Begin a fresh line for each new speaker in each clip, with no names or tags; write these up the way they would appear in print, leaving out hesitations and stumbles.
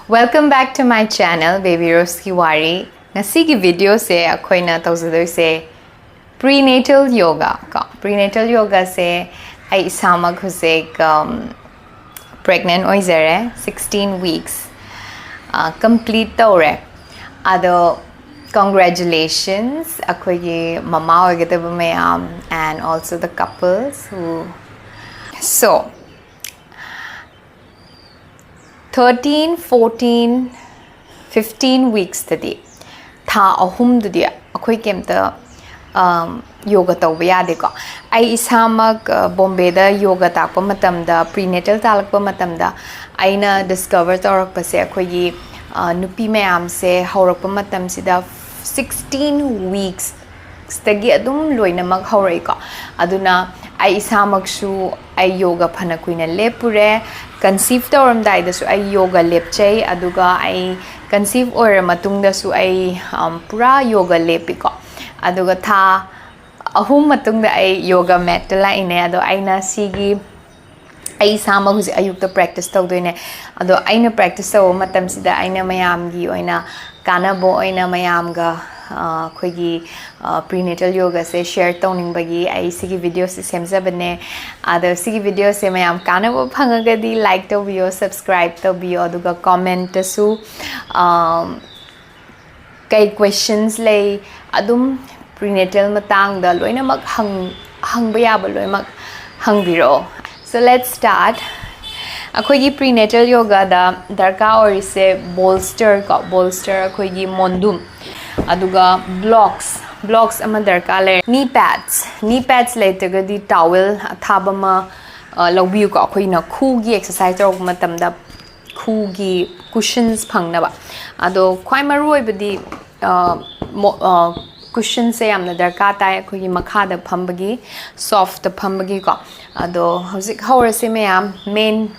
Welcome back to my channel, Baby Rose Kiwari. Ngasigi video se akoy na tawzadoi se prenatal yoga. Prenatal yoga se ay isamag husik pregnant oizere 16 weeks complete tawre. Ado congratulations akoy gi mama oigataba mayam and also the couples who so 13, 14, 15 weeks tadi tha ahum dudi akhoi kemta yoga tawba yade ko ai isamak Bombay da yoga takpa matamda prenatal talakpa matamda aina discover tawrak pase akhoi gi nupi mayam se haurakpa matam sida 16 weeks stagi adum loina mag haurai ko aduna ai isamak su ai yoga phana kuina lepure conceive tawram dai da su ai yoga lepchai aduga ai conceive or matung da su ai pura yoga lepiko aduga tha ahum matung da ai yoga mat la ine ado aina sigi ai sama huzi ayukta practice tawdoine ado aina practice taw matam sida aina mayam gi oina kanabo oina mayam ga khoigi prenatal yoga se share tawning bagi ai sigi video se semjabane ado sigi video se mayam kanabo phangagadi like tawbiyo subscribe tawbiyo aduga comment su kai questions lay adum prenatal matang da loina mak hangba yaba loimak hangbiro. So let's start. Akoigi prenatal yoga da darka orise bolster akoigi mondum aduga blocks ama darka le knee pads later gadi towel thabama lawbiu ko akoina khugi exercise ro matamda khugi cushions phangnaba ado khwai maru oibadi cushion se amna darka ta akoigi makha da phambagi soft phambagi ko ado hauzik hawrase mayam main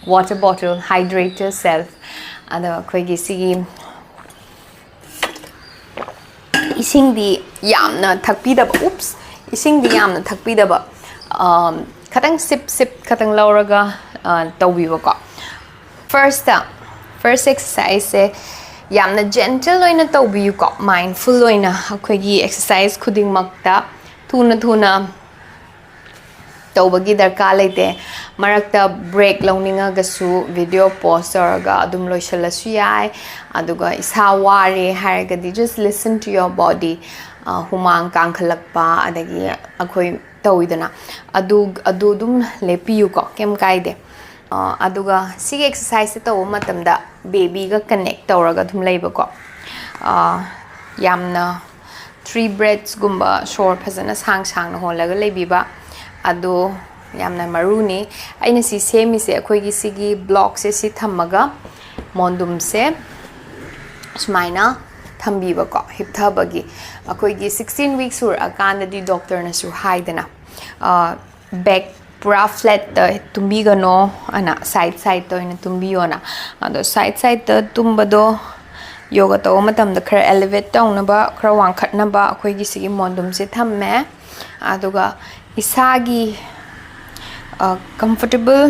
water bottle hydrate yourself ado akoigi sigi ising di yamna thakpidaba ising di yamna thakpidaba khatang sip khatang lauraga tawbiwa ko first exercise se yamna gentle oina tawbiu ko mindful oina akoigi exercise khuding makta thuna tawbagi darka leite marakta break lawninga gasu video pause oraga adum loisalasu yai aduga isa ware haragadi just listen to your body humang kangkhalakpa adagi akhoi tawidana adu dum lepiu ko kem kaide aduga sig exercise taw matamda baby ga connect tawraga thum leiba ko yamna 3 breaths gumba short phazana sang na holaga leibiba ado yamna maruni aina si semi se akoigi sigi block se si thamaga mondum se smaina thambiba ko hipthabagi akoigi 16 weeks sur akanda di doctor na su haidana back pura flat tumbiga no ana side to ina tumbiona ado side ta tumbado yoga to matam da khar elevate tawna ba khar wangkhat na ba akoigi sigi mondum se thamme aduga isagi comfortable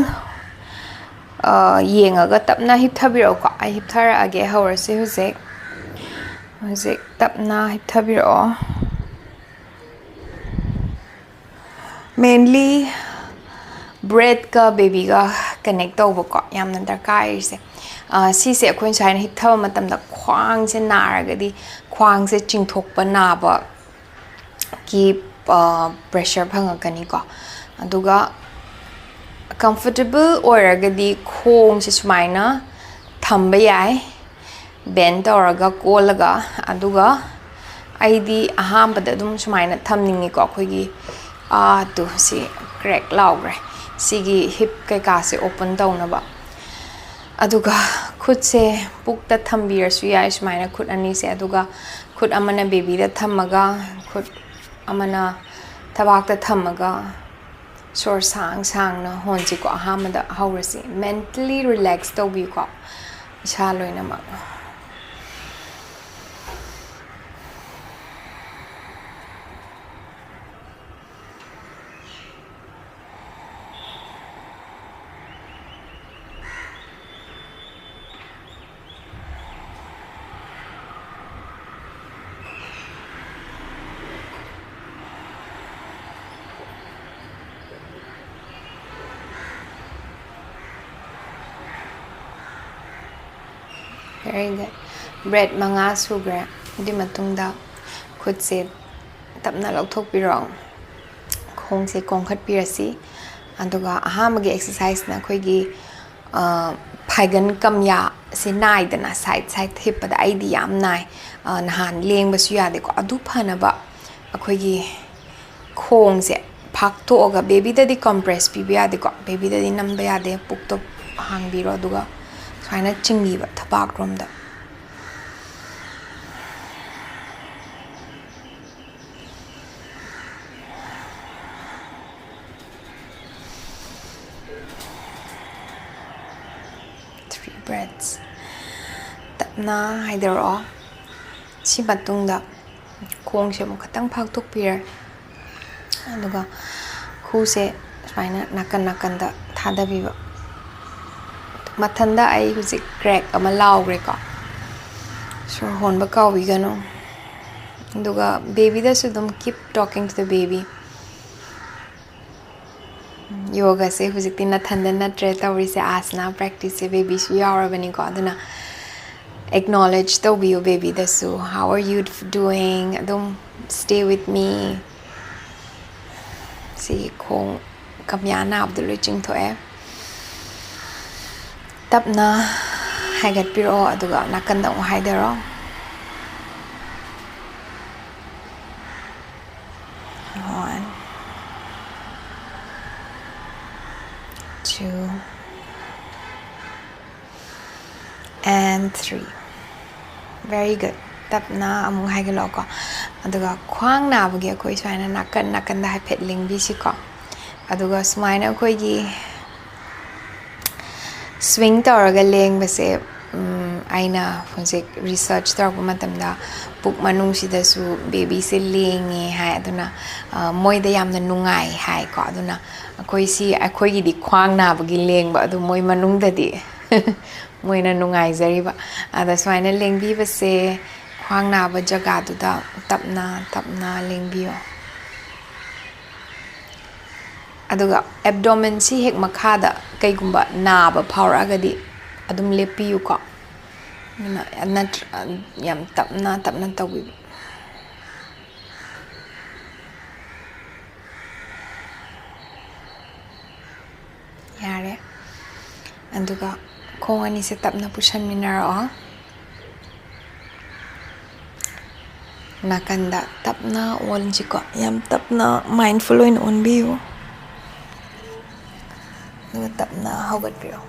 yengaga tapna hipthabiro ko ai hipthara age hawrase huzek tapna hipthabiro mainly breath ka baby ga connect tawba ko yamna darka ise si se akhoi chaina hipthaba matamda khwang se naragadi khwang se chingthokpa naba ki pressure phangakani ko aduga comfortable oragadi khong se sumaina thamba yai bend oraga kolaga aduga aidi ahambada dum sumaina thamningi ko khoigi to si crack laugre sigi hip kai ka se open tawna ba aduga khut se pukta thambir su yai sumaina khut ani se aduga khut amana baby da thamaga khut amana tabakta thamaga sor sang na honji ko ahamada hawrasi mentally relax tawbi ko isa loina ma very good breath 5 sugra di matungda khutse tapna lauthokpiro khongse kongkhatpirasi aduga ahamagi exercise na khoigi phaigan kamya se naidana side side hipada aidi yam nai nahan lengbasu yade ko adu phanaba akhoigi khongse phaktoga baby dadi compress pibi yade ko baby dadi namba yade pukto hangbiro aduga swaina chingbiba thapak romda breaths tapna haidaro si matungda khong se mo khatang phak tok pir aduga khu se swaina nakan da thada biba mathanda ai hujik crack ama laugre ko sure hon ba kaw wi gano aduga baby da su dum keep talking to the baby yoga se hujikti na thanda na tre tawri se asana practice se baby su yaurabani ko aduna acknowledge the view baby da su how are you doing adum stay with me si khong kamya na abdul ching thoe tapna haigat piro aduga nakanda haidaro 2 and 3 very good tapna amung haigalo ko aduga khwang na bagi koi swaina nakan da haipet lingbi si ko aduga smaina koi gi swing tawraga leng base aina phonse research tawra matamda puk manung sida su baby se lengi hai aduna moi da yamna nungai hai ko aduna akoi gi di khwang na bagi leng ba adu moi manung da di moi na nungai zari ba ada swaina lengbi base khwang na ba jaga du da tapna lengbiyo aduga abdomen si hek makhada kaigumba na ba phawraga di adum lepiyu ko na yam tapna tawi yare aduga khong ani se tapna pushan minaro nakanda tapna olji ko yam tapna mindful oin onbiyo tapna hogat piro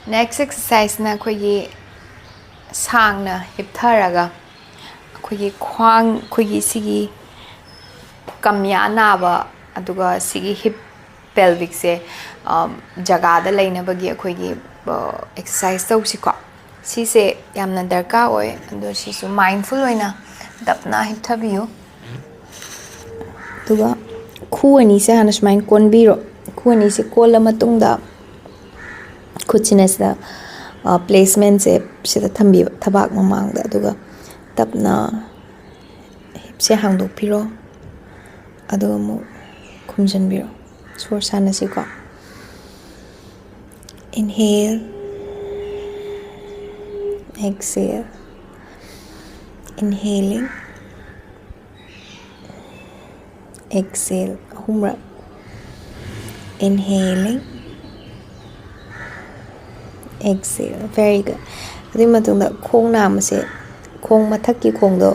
next exercise na khogi sangna hiptharaga khogi khwang khogi sigi kamya naba aduga sigi hip pelvic se jaga da laina bagi khogi exercise tawsi ko si se yamna darka oy ando si su mindful oina tapna hipthabiyo aduga khu ani se hanas mind konbiro khu ani se kola matungda kuchines da placement se sida thambi thabak mamang da aduga tapna hip se hangdok piro aduga mu khumjan biro sor sana si ko inhale exhale inhaling exhale humra inhaling exhale very good adi matungda khong nam se khong mathak ki khong do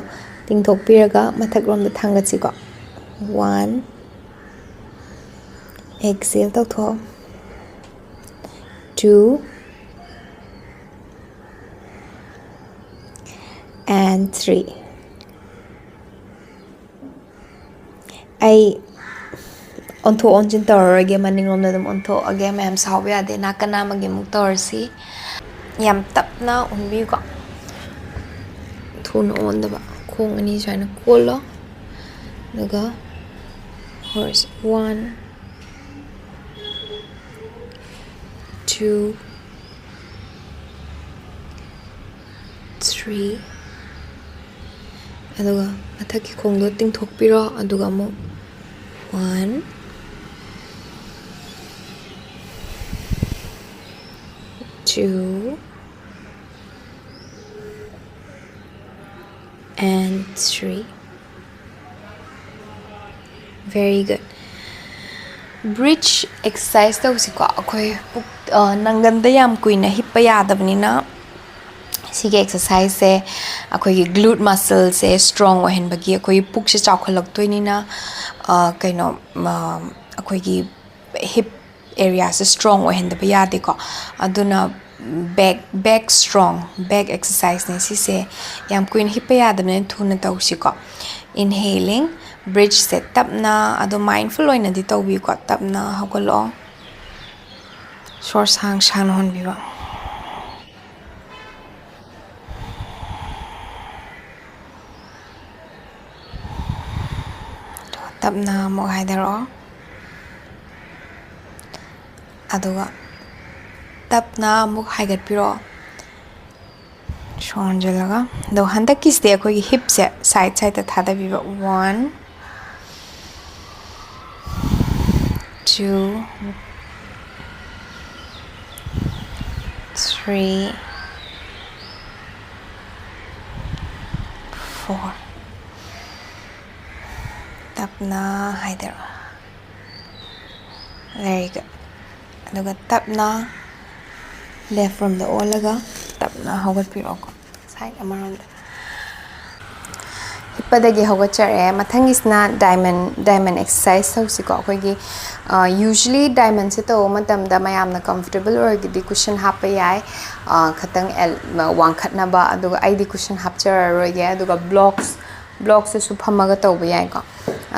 tingthok piraga mathak rom da thangat si ko 1 exhale tau tho 2 and 3 ai onto onjin tawrage maning rom da dum onto age mem sawya de nakana magi muk tawrsi yam tapna unbi ko thun on da ba khong ani swaina kolo daga horse 1 2 3 aduga mathaki khongdo tingthokpiro aduga mo 1 2 and 3. Very good. Bridge exercise tawsiko akhoi nanganda yam kuina hippa yadabnina sige exercise se akhoi glute muscle se strong ohen bagi akhoi puk se chawkhalak toinina kaino akhoi gi hip area se strong ohen da yade ko aduna back strong back exercise ne si se yam kuin hippa yadabne thuna tawsiko. Inhaling bridge set tapna ado mindful oina di tawbi ko tapna hokolo short sang sang hon biwa tapna mo haidaro aduga tapna mo haigat piro shon jalaga do handa kiste ko hip se side side ta thada biwa 1 2 3 4 tapna haidaro. Very good. Aduga tapna left from the olaga tapna hogat piro ko side amaronda hippadagi hogat chare mathangisna diamond exercise hosiko akogi usually diamond se to matamda mayamna comfortable or gidi cushion happa yai khatang wang khatna ba aduga id cushion hapchara roige aduga blocks se su phamaga tawba yai ko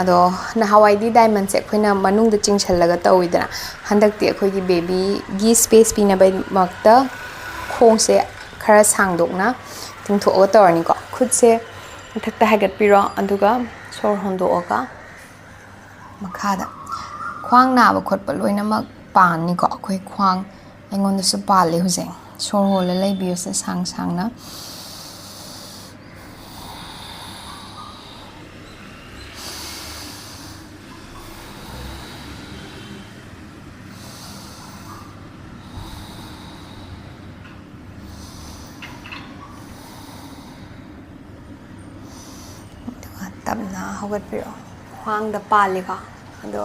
ado na hawai di diamond se khoina manung da chingchhallaga tawidana handak ti akhoi baby gi space pina bai makta khong se khara sangdokna tingtho o tawni ko khud se thakta hagat piro aduga sor hondo oga makhada khwang na ba khotpa loina mak pan ni ko akhoi khwang engon da su pale hujeng sor hole lai biyo se sang na tapna hogat piro khwang da pale ka ado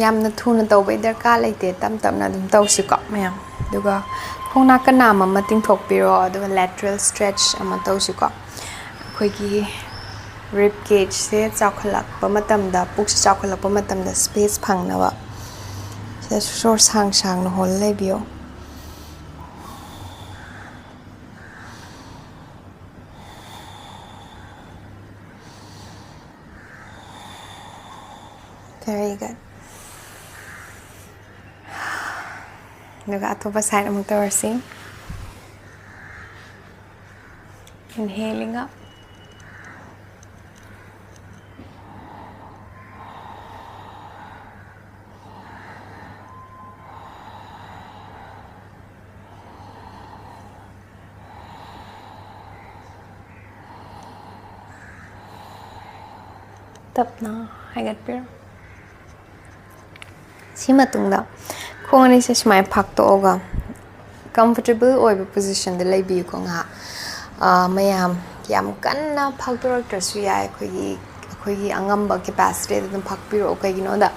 yamna thuna tawbai darka laite tamna dum tawsi ko mayam duga khongna ka nama mating thok piro duga lateral stretch ama tawsi ko khoi gi rib cage se chawkhalak pa matam da puk se chawkhalak pa matam da space phangna ba se shor sang no hol le bio. Very good. Duga atopa side among tawasi. Inhaling up. Tapna hagat piro. Sima tungda khong ni se smai phak to oga comfortable oiba position de lay bi ko nga mayam yam kanna phak to rak su yai khoi angamba capacity de phak piro kai gi no da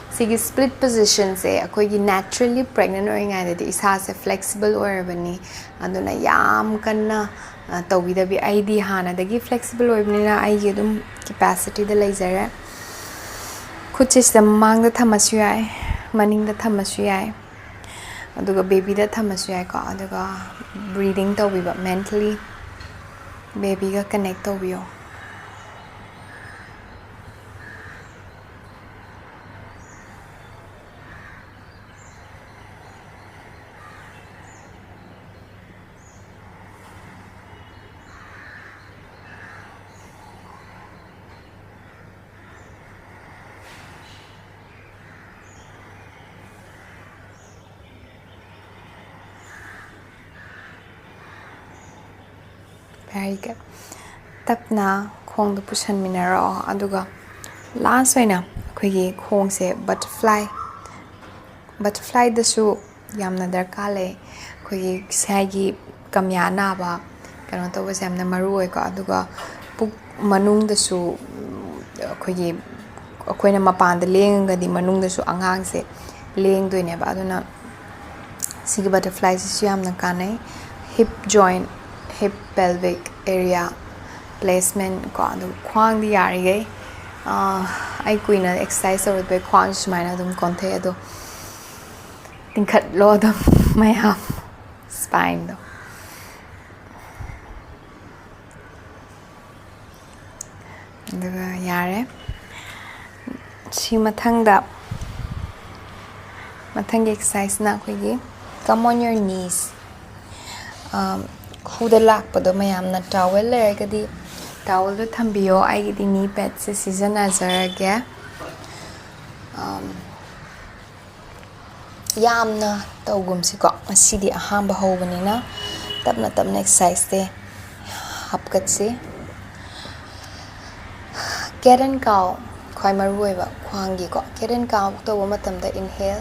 sigi split position se khoi naturally pregnant or ngai de isa se flexible or bani aduna yam kanna tawi da bi id hana da gi flexible or bani na ai gi dum capacity de lay zara kuchis da mang da thamasu yai maning da thamasu yai aduga baby da thamasu yai ko aduga breathing to bi mentally baby ga connect to biyo. Very good. Tapna khong du pusan minaro aduga last oina khoigi khong se butterfly da su yamna darka le khoigi sai gi kamya na ba ꯀꯩꯅꯣ ꯇꯧꯕꯁꯦ ꯌꯥꯝꯅ ꯃꯔꯨ ꯑꯣꯏꯀꯣ ꯑꯗꯨꯒ ꯄꯨꯛ ꯃꯅꯨꯡꯗꯁꯨ ꯑꯩꯈꯣꯏꯅ ꯃꯄꯥꯟꯗ ꯂꯦꯡꯉꯒꯗꯤ ꯃꯅꯨꯡꯗꯁꯨ ꯑꯉꯥꯡꯁꯦ ꯂꯦꯡꯗꯣꯏꯅꯦꯕ ꯑꯗꯨꯅ ꯁꯤꯒꯤ ꯕꯇꯔꯐ꯭ꯂꯥꯏꯁꯤꯁꯨ ꯌꯥꯝꯅ ꯀꯥꯟꯅꯩ hip joint hip pelvic area placement ꯀꯣ ꯑꯗꯨꯒ ꯈ꯭ꯋꯥꯡꯗꯤ ꯌꯥꯔꯤꯈꯩ ꯑꯩ ꯀꯨꯏꯅ ꯑꯦꯛꯁꯔꯁꯥꯏꯁ ꯇꯧꯔꯛꯄꯩ ꯈ꯭ꯋꯥꯡꯁꯨ ꯁꯨꯃꯥꯏꯅ ꯑꯗꯨꯝ ꯀꯣꯟꯊꯩ ꯑꯗꯣ ꯇꯤꯡꯈꯠꯂꯣ ꯑꯗꯨꯝ ꯃꯌꯥꯝ ꯁ꯭ꯄꯥꯏꯟꯗꯣ ꯑꯗꯨꯒ ꯌꯥꯔꯦ ꯁꯤ ꯃꯊꯪꯒꯤ ꯑꯦꯛꯁꯔꯁꯥꯏꯁꯅ ꯑꯩꯈꯣꯏꯒꯤ ꯀꯝ ꯑꯣꯟ ꯌꯣꯔ ꯅꯤꯁ ꯈꯨꯗ ꯂꯥꯛꯄꯗꯣ ꯃꯌꯥꯝꯅ ꯇꯥꯋꯦꯜ ꯂꯩꯔꯒꯗꯤ ꯇꯥꯋꯦꯜꯗꯣ ꯊꯝꯕꯤꯌꯣ ꯑꯩꯒꯤꯗꯤ ꯅꯤ ꯄꯦꯠꯁꯦ ꯁꯤꯖꯤꯟꯅꯖꯔꯒꯦ ꯌꯥꯝꯅ ꯇꯧꯒꯨꯝꯁꯤꯀꯣ ꯉꯁꯤꯗꯤ ꯑꯍꯥꯟꯕ ꯍꯧꯕꯅꯤꯅ ꯇꯞꯅ ꯇꯞꯅ ꯑꯦꯛꯁꯔꯁꯥꯏꯁꯁꯦ ꯍꯥꯞꯀꯠꯁꯤ ꯀꯦꯠ ꯑꯦꯟ ꯀꯥꯎ ꯈ꯭ꯋꯥꯏ ꯃꯔꯨ ꯑꯣꯏꯕ ꯈ꯭ꯋꯥꯡꯒꯤꯀꯣ ꯀꯦꯠ ꯑꯦꯟ ꯀꯥꯎ ꯇꯧꯕ ꯃꯇꯝꯗ ꯏꯟꯍꯦꯜ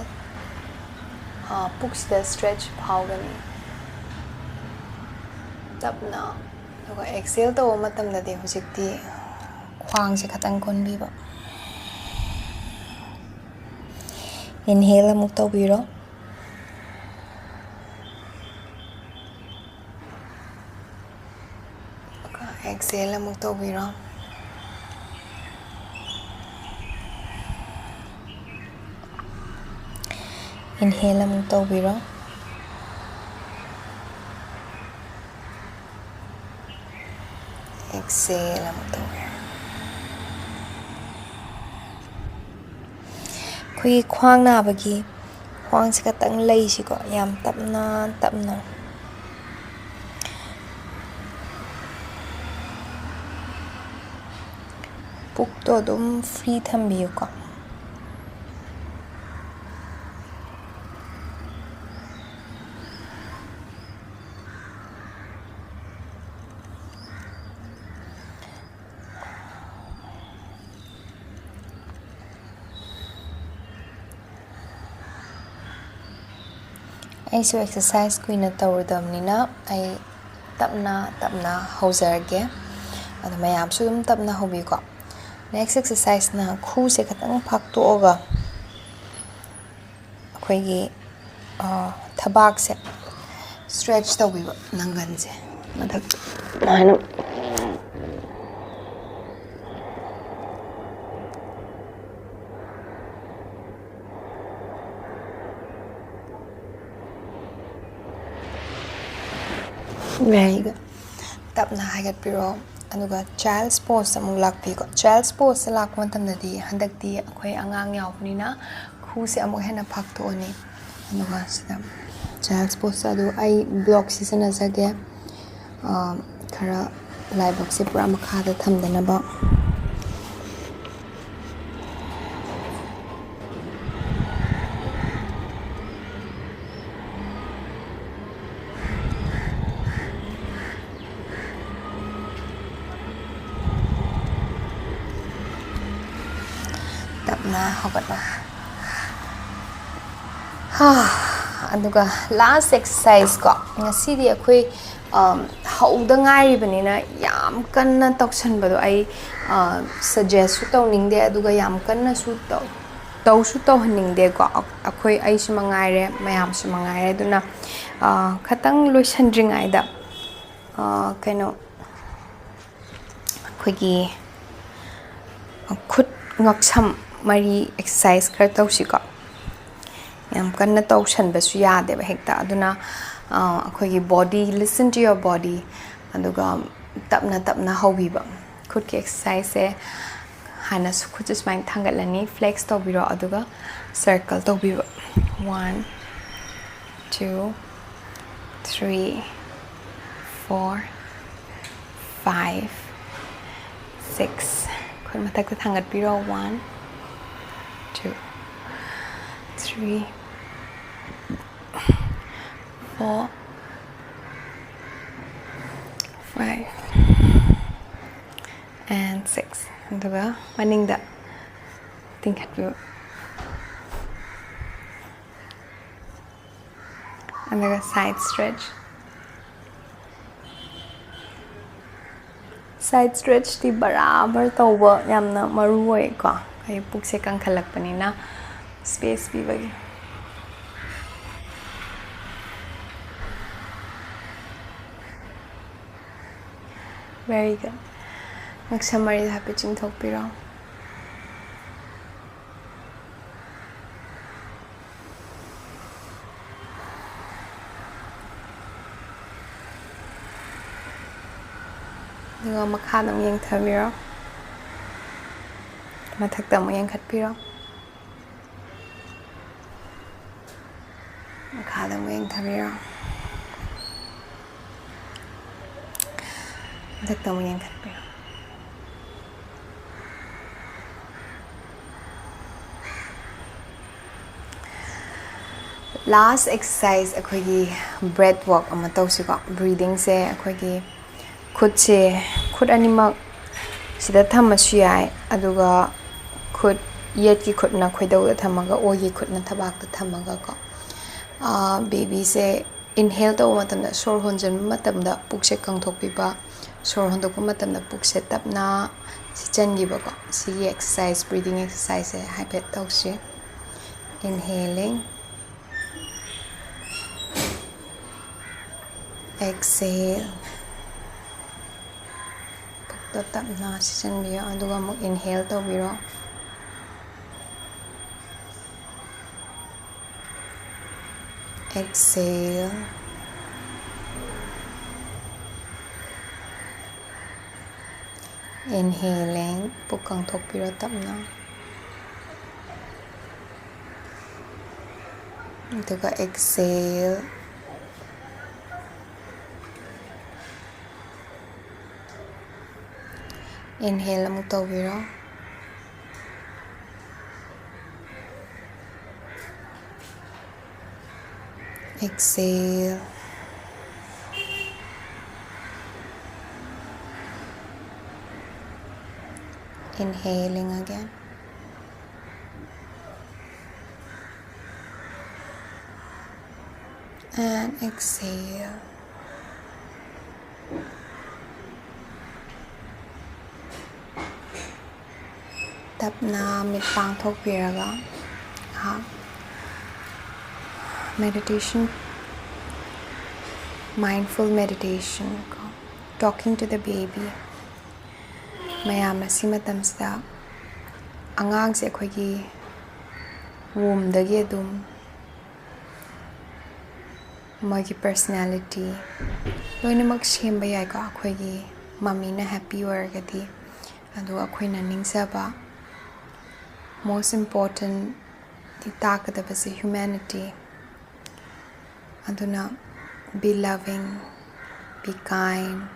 ꯄꯨꯛꯁꯤꯗ ꯁ꯭ꯇ꯭ꯔꯦꯆ ꯐꯥꯎꯒꯅꯤ ꯇꯞꯅ ꯑꯗꯨꯒ ꯑꯦꯛꯁꯦꯜ ꯇꯧꯕ ꯃꯇꯝꯗꯗꯤ ꯍꯧꯖꯤꯛꯇꯤ ꯈ꯭ꯋꯥꯡꯁꯦ ꯈꯇꯪ ꯀꯣꯟꯕꯤꯕ ꯏꯟꯍꯦꯜ ꯑꯃꯨꯛ ꯇꯧꯕꯤꯔꯣ ꯑꯦꯛꯁꯦꯜ ꯑꯃꯨꯛ ꯇꯧꯕꯤꯔꯣ ꯏꯟꯍꯦꯜ ꯑꯃꯨꯛ ꯇꯧꯕꯤꯔꯣ ꯑꯦꯛꯁꯦꯜ ꯑꯃꯨꯛ ꯇꯧꯕꯤꯔꯣ ꯑꯩꯈꯣꯏꯒꯤ ꯈ꯭ꯋꯥꯡ ꯅꯥꯕꯒꯤ ꯈ꯭ꯋꯥꯡꯁꯦ ꯈꯇꯪ ꯂꯩꯁꯤꯀꯣ ꯌꯥꯝ ꯇꯞꯅ ꯇꯞꯅ ꯄꯨꯛꯇꯣ ꯑꯗꯨꯝ ꯐ꯭ꯔꯤ ꯊꯝꯕꯤꯌꯨꯀꯣ ꯑꯩꯁꯨ ꯑꯦꯛꯁꯔꯁꯥꯏꯁ ꯀꯨꯏꯅ ꯇꯧꯔꯨꯗꯕꯅꯤꯅ ꯑꯩ ꯇꯞꯅ ꯇꯞꯅ ꯍꯧꯖꯔꯒꯦ ꯑꯗꯣ ꯃꯌꯥꯝꯁꯨ ꯑꯗꯨꯝ ꯇꯞꯅ ꯍꯧꯕꯤꯌꯨꯀꯣ ꯅꯦꯛꯁ ꯑꯦꯛꯁꯔꯁꯥꯏꯁꯅ ꯈꯨꯁꯦ ꯈꯇꯪ ꯐꯥꯛꯇꯣꯛꯑꯒ ꯑꯩꯈꯣꯏꯒꯤ ꯊꯕꯥꯛꯁꯦ ꯁ꯭ꯇ꯭ꯔꯦꯆ ꯇꯧꯕꯤꯕ ꯅꯪꯒꯟꯁꯦ ꯃꯊꯛꯇ ꯁꯨꯃꯥꯏꯅ ꯚꯦꯔꯤ ꯇꯞꯅ ꯍꯥꯏꯒꯠꯄꯤꯔꯣ ꯑꯗꯨꯒ ꯆꯥꯏꯜꯁ ꯄꯣꯁ ꯑꯃꯨꯛ ꯂꯥꯛꯄꯤꯀꯣ ꯆꯥꯏꯜꯁ ꯄꯣꯁꯇ ꯂꯥꯛꯄ ꯃꯇꯝꯗꯗꯤ ꯍꯟꯗꯛꯇꯤ ꯑꯩꯈꯣꯏ ꯑꯉꯥꯡ ꯌꯥꯎꯕꯅꯤنا ꯈꯨꯁꯦ ꯑꯃꯨꯛ ꯍꯦꯟꯅ ꯐꯥꯛꯇꯣꯛꯑꯅꯤ ꯑꯗꯨꯒ ꯁꯤꯗ ꯆꯥꯏꯜꯁ ꯄꯣꯁꯇ ꯑꯗꯨ ꯑꯩ ꯕ꯭ꯂꯣꯛ ꯁꯤꯖꯤꯟꯅꯖꯒꯦ ꯈꯔ ꯂꯥꯏꯕꯛꯁꯦ ꯄꯨꯔꯥ ꯃꯈꯥꯗ ꯊꯝꯗꯅꯕ ꯇꯞꯅ ꯍꯧꯒꯠꯂꯣ ꯑꯗꯨꯒ ꯂꯥꯁ ꯑꯦꯛꯁꯔꯁꯥꯏꯁ ꯀꯣ ꯉꯁꯤꯗꯤ ꯑꯩꯈꯣই ꯍꯧꯗ ꯉꯥꯏꯔꯤꯕꯅꯤꯅ ꯌꯥꯝ ꯀꯟꯅ ꯇꯧꯁꯟꯕꯗꯣ ꯑꯩ ꯁꯖꯦꯁꯁꯨ ꯇꯧꯅꯤꯡꯗꯦ ꯑꯗꯨꯒ ꯌꯥꯝ ꯀꯟꯅꯁꯨ ꯇꯧꯁꯨ ꯇꯧꯍꯟꯅꯤꯡꯗꯦꯀꯣ ꯑꯩꯁꯨ ꯃꯉꯥꯏꯔꯦ ꯃꯌꯥꯝꯁꯨ ꯃꯉꯥꯏꯔꯦ ꯑꯗꯨꯅ ꯈꯇꯪ ꯂꯣꯏꯁꯟꯗ꯭ꯔꯤꯉꯩꯗ ꯀꯩꯅꯣ ꯑꯩꯈꯣꯏꯒꯤ ꯈꯨꯠ ꯉꯛꯁꯝ ꯃꯔꯤ ꯑꯦꯛꯁꯔꯁꯥꯏꯁ ꯈꯔ ꯇꯧꯁꯤꯀꯣ ꯌꯥꯝ ꯀꯟꯅ ꯇꯧꯁꯟꯕꯁꯨ ꯌꯥꯗꯦꯕ ꯍꯦꯛꯇ ꯑꯗꯨꯅ ꯑꯩꯈꯣꯏꯒꯤ body lesson two your body ꯑꯗꯨꯒ ꯇꯞꯅ ꯇꯞꯅ ꯍꯧꯕꯤꯕ ꯈꯨꯠꯀꯤ ꯑꯦꯛꯁꯔꯁꯥꯏꯁꯁꯦ ꯍꯥꯟꯅ ꯈꯨꯠꯁꯦ ꯁꯨꯃꯥꯏꯅ ꯊꯥꯡꯒꯠꯂꯅꯤ ꯐ꯭ꯂꯦꯛꯁ ꯇꯧꯕꯤꯔꯣ ꯑꯗꯨꯒ ꯁꯔꯀꯜ ꯇꯧꯕꯤꯕ 1 2 3 4 5 6 ꯑꯩꯈꯣꯏ ꯃꯊꯛꯇ ꯊꯥꯡꯒꯠꯄꯤꯔꯣ 1 2 3 4 5 and 6 ꯑꯗꯨꯒ ꯃꯅꯤꯡꯗ ꯇꯤꯡꯈꯠꯄꯤꯕ ꯑꯗꯨꯒ side stretch side stretch di barabar tawba yamna maru oi ko ai pukse kangkhalakpanina space pibagi very good maksamari happy chingthokpiro Dengan makhadam yang thabiro mathakta mo yang khatpiro makhadam mo yang thabiro mathakta mo yang khatpiro last exercise akhoi breath work ama tawsiko breathing se akhoi khud se khud animak sida thamasu yai aduga khud yet ki khud na khoidau da thamaga o gi khud na thabak da thamaga ko baby se inhale to matam da sor honjan matam da pukse kangthok piba sor hondok matam da pukse tapna sichen gi ba ko si exercise breathing exercise se hypet tawse inhaling exhale tetap nasi sendiri aduga mau inhale to biro exhale inhaling pukang thok biro tapna aduga exhale inhale amuk tawbiro exhale inhaling again and exhale tapna mit pang thok piraga ha meditation mindful meditation talking to the baby mayam asi matamsda angang se khoi gi womb dagi adum magi personality loinamak semba yai ka khoi gi mummy na happy wargadi adu akhoi na ningsaba most important the takadabase humanity aduna be loving be kind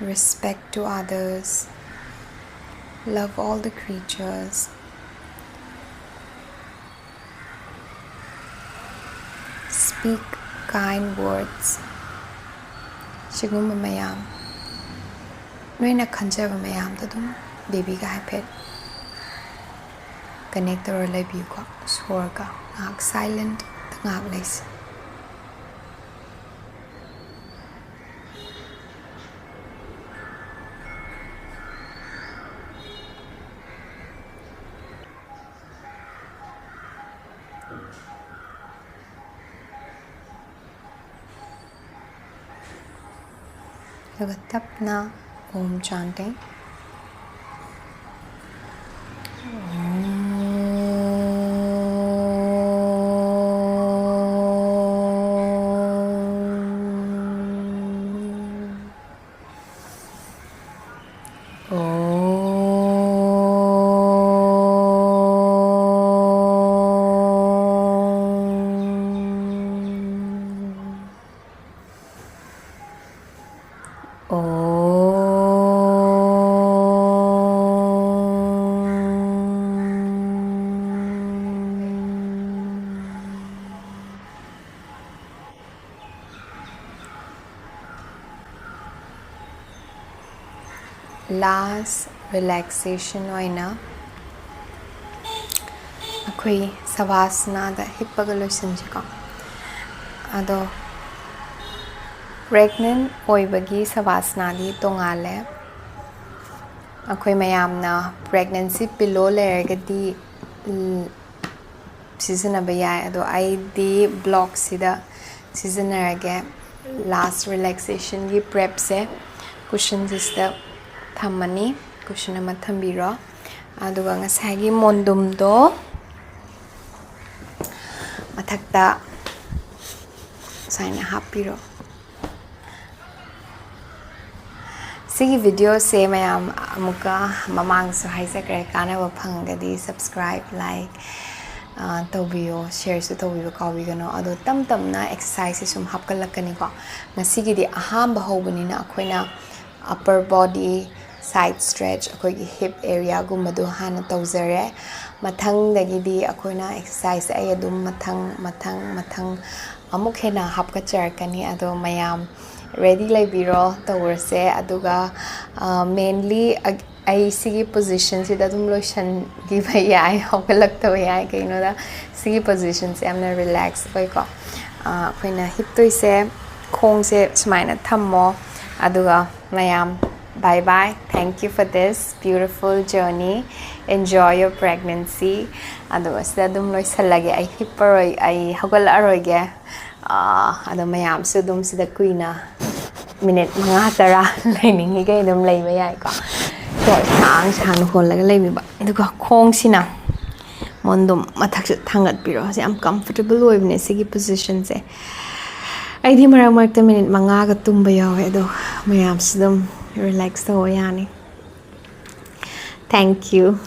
respect to others love all the creatures speak kind words shiguma mayam noina khanjaba mayam tadum baby ga happet connect or live you ko sworga ngak silent ngak lace tapna om chanting last relaxation oina akhoi savasana da hippaga loisanjika ado pregnant oibagi savasana di tongale akhoi mayamna pregnancy pillow leragadi seasonaba yai ado ai di block sida seasonarage last relaxation gi prep se cushion sista thamani cushion ama thambiro aduga ngasagi mondum do mathakta saina hapiro sigi video se mayam amuka mamang so haisakre kana wa phangadi subscribe like tawbiyo share su tawbiyo kawigano ado tam na exercise sum hapkalakani ko ngasigi di ahamba hobani na akoina upper body side stretch akoigi hip area gumadu hana tawzare mathang dagi di akoina exercise ay adum mathang amuk hena hapka charkani ado mayam ready laibiro tawrse aduga mainly ai sigi position sida dum lotion gi bhai hokalak to yai kaino da sigi position se amna relax koi ko khoina hip toise khong se smaina thammo aduga mayam bye bye thank you for this beautiful journey enjoy your pregnancy aduga sida dum loisalage ai hipperoi ai hokal aroige ado mayam su dum sida kuina minute mga tara lainingi kay dum laiba yai ko so sang holaga laibiba aduga khong sina mondum mathak thangat piro se am comfortable oibne sigi position se ai di marak ta minute mga ga tumba yawe ado mayam sidum relax to yani thank you